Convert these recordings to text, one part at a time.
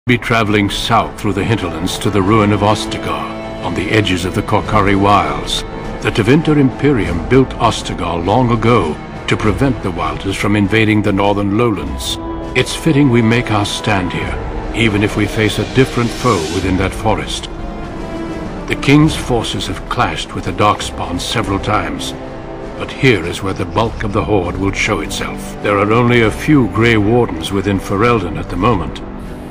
Be traveling south through the hinterlands to the ruin of Ostagar, on the edges of the Korkari Wilds. The Tevinter Imperium built Ostagar long ago to prevent the Wilders from invading the northern lowlands. It's fitting we make our stand here, even if we face a different foe within that forest. The King's forces have clashed with the Darkspawn several times, but here is where the bulk of the Horde will show itself. There are only a few Grey Wardens within Ferelden at the moment,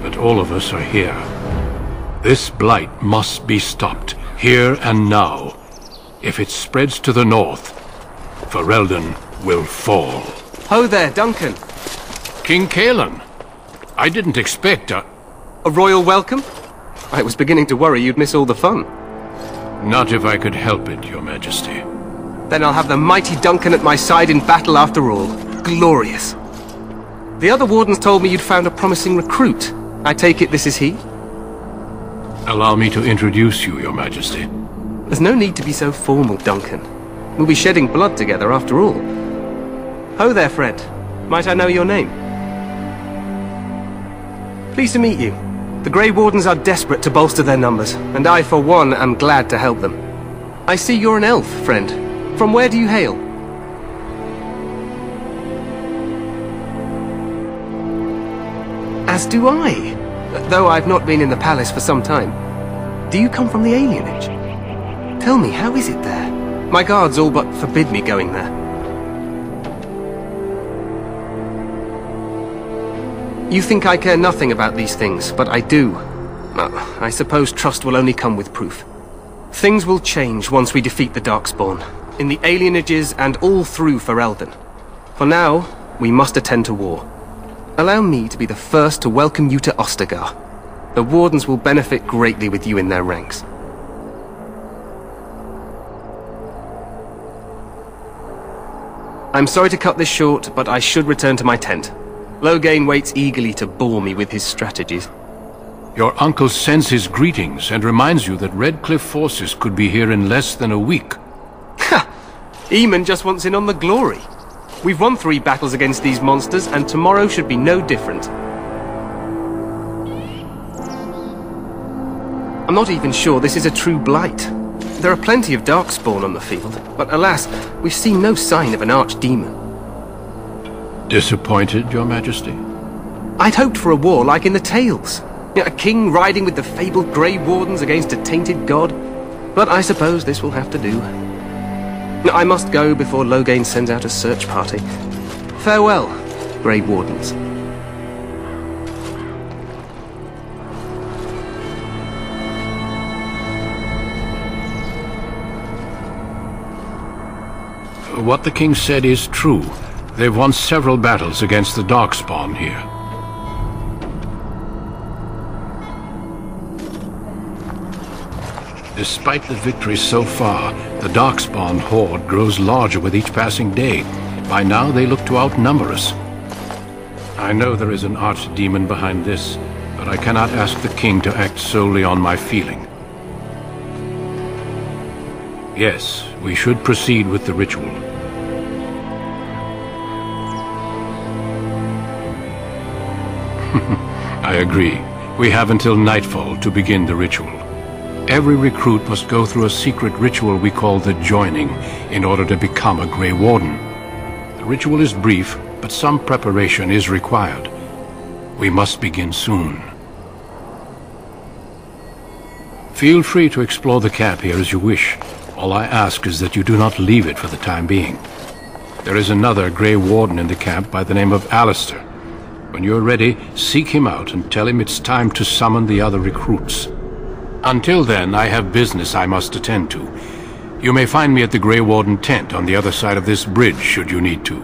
but all of us are here. This blight must be stopped, here and now. If it spreads to the north, Ferelden will fall. Ho there, Duncan. King Kaelan, I didn't expect a royal welcome? I was beginning to worry you'd miss all the fun. Not if I could help it, Your Majesty. Then I'll have the mighty Duncan at my side in battle after all. Glorious. The other Wardens told me you'd found a promising recruit. I take it this is he? Allow me to introduce you, Your Majesty. There's no need to be so formal, Duncan. We'll be shedding blood together after all. Ho there, Fred. Might I know your name? Pleased to meet you. The Grey Wardens are desperate to bolster their numbers, and I, for one, am glad to help them. I see you're an elf, friend. From where do you hail? As do I, though I've not been in the palace for some time. Do you come from the alienage? Tell me, how is it there? My guards all but forbid me going there. You think I care nothing about these things, but I do. I suppose trust will only come with proof. Things will change once we defeat the Darkspawn, in the alienages and all through Ferelden. For now, we must attend to war. Allow me to be the first to welcome you to Ostagar. The Wardens will benefit greatly with you in their ranks. I'm sorry to cut this short, but I should return to my tent. Loghain waits eagerly to bore me with his strategies. Your uncle sends his greetings and reminds you that Redcliffe forces could be here in less than a week. Ha! Eamon just wants in on the glory. We've won 3 battles against these monsters, and tomorrow should be no different. I'm not even sure this is a true blight. There are plenty of Darkspawn on the field, but alas, we've seen no sign of an archdemon. Disappointed, Your Majesty? I'd hoped for a war like in the tales. A king riding with the fabled Grey Wardens against a tainted god. But I suppose this will have to do. I must go before Loghain sends out a search party. Farewell, Grey Wardens. What the king said is true. They've won several battles against the Darkspawn here. Despite the victories so far, the Darkspawn horde grows larger with each passing day. By now, they look to outnumber us. I know there is an archdemon behind this, but I cannot ask the king to act solely on my feeling. Yes, we should proceed with the ritual. I agree. We have until nightfall to begin the ritual. Every recruit must go through a secret ritual we call the Joining in order to become a Grey Warden. The ritual is brief, but some preparation is required. We must begin soon. Feel free to explore the camp here as you wish. All I ask is that you do not leave it for the time being. There is another Grey Warden in the camp by the name of Alistair. When you're ready, seek him out and tell him it's time to summon the other recruits. Until then, I have business I must attend to. You may find me at the Grey Warden tent on the other side of this bridge, should you need to.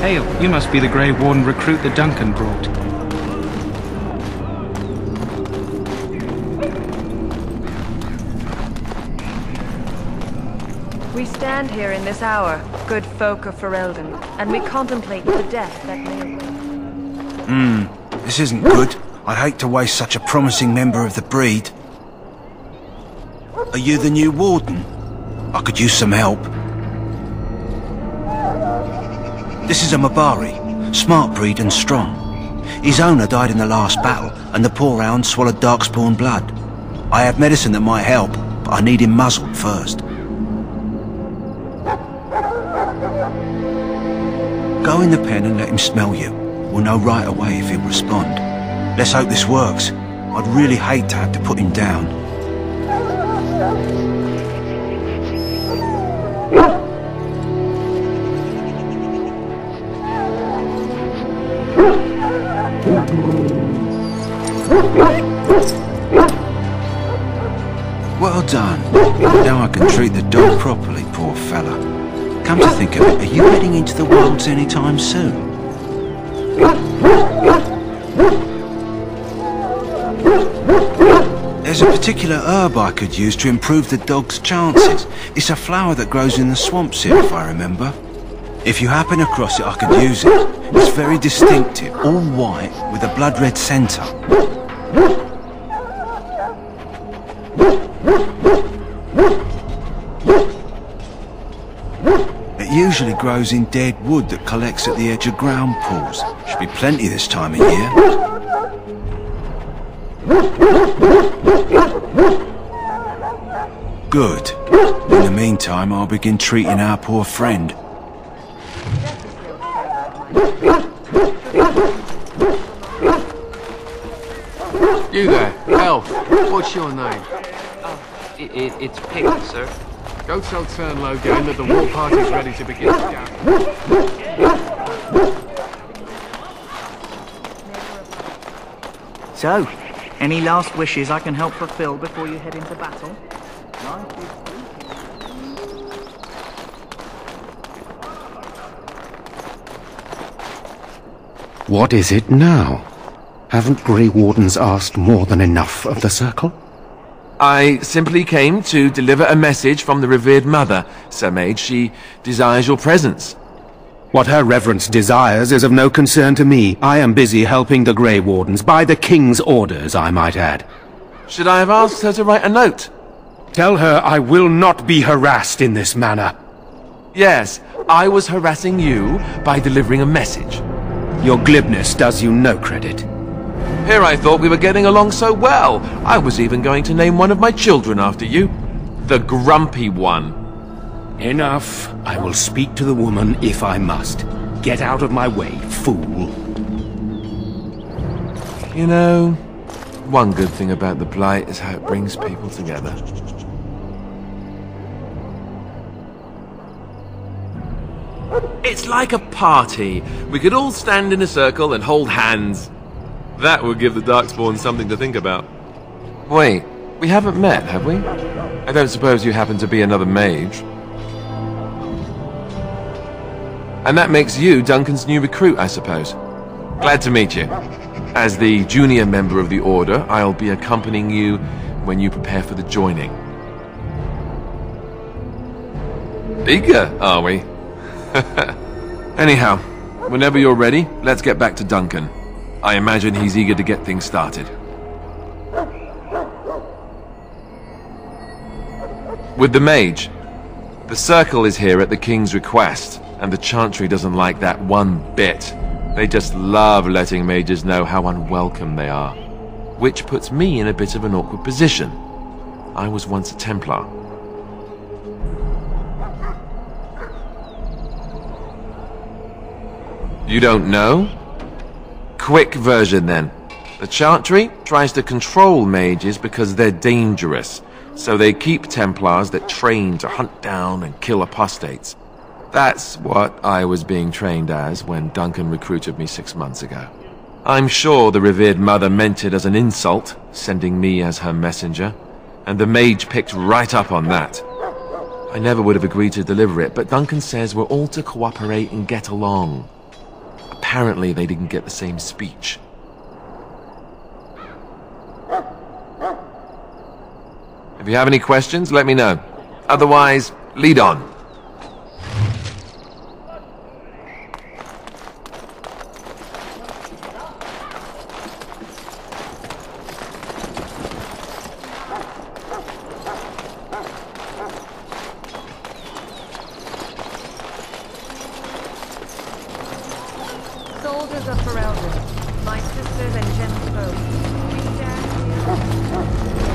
Hail, you must be the Grey Warden recruit that Duncan brought. We stand here in this hour, good folk of Ferelden, and we contemplate the death that may await. This isn't good. I'd hate to waste such a promising member of the breed. Are you the new Warden? I could use some help. This is a Mabari, smart breed and strong. His owner died in the last battle, and the poor hound swallowed darkspawn blood. I have medicine that might help, but I need him muzzled first. Go in the pen and let him smell you. We'll know right away if he'll respond. Let's hope this works. I'd really hate to have to put him down. Well done. Now I can treat the dog properly, poor fella. Come to think of it, are you heading into the wilds anytime soon? There's a particular herb I could use to improve the dog's chances. It's a flower that grows in the swamps here, if I remember. If you happen across it, I could use it. It's very distinctive, all white, with a blood-red centre. It usually grows in dead wood that collects at the edge of ground pools. Should be plenty this time of year. Good. In the meantime, I'll begin treating our poor friend. You there, elf. What's your name? It's Pig, sir. Go tell Turnlow again that the war party's ready to begin. So, any last wishes I can help fulfill before you head into battle? What is it now? Haven't Grey Wardens asked more than enough of the Circle? I simply came to deliver a message from the revered mother, Sir Mage. She desires your presence. What her reverence desires is of no concern to me. I am busy helping the Grey Wardens, by the King's orders, I might add. Should I have asked her to write a note? Tell her I will not be harassed in this manner. Yes, I was harassing you by delivering a message. Your glibness does you no credit. Here I thought we were getting along so well. I was even going to name one of my children after you. The Grumpy One. Enough. I will speak to the woman if I must. Get out of my way, fool. You know, one good thing about the Blight is how it brings people together. It's like a party. We could all stand in a circle and hold hands. That would give the Darkspawn something to think about. Wait, we haven't met, have we? I don't suppose you happen to be another mage. And that makes you Duncan's new recruit, I suppose. Glad to meet you. As the junior member of the Order, I'll be accompanying you when you prepare for the joining. Eager, are we? Anyhow, whenever you're ready, let's get back to Duncan. I imagine he's eager to get things started. With the mage, the Circle is here at the King's request, and the Chantry doesn't like that one bit. They just love letting mages know how unwelcome they are. Which puts me in a bit of an awkward position. I was once a Templar. You don't know? Quick version then. The Chantry tries to control mages because they're dangerous, so they keep Templars that train to hunt down and kill apostates. That's what I was being trained as when Duncan recruited me 6 months ago. I'm sure the revered mother meant it as an insult, sending me as her messenger, and the mage picked right up on that. I never would have agreed to deliver it, but Duncan says we're all to cooperate and get along. Apparently they didn't get the same speech. If you have any questions, let me know. Otherwise, lead on. Soldiers of Ferelden, my sisters and gentlefolk, we stand here.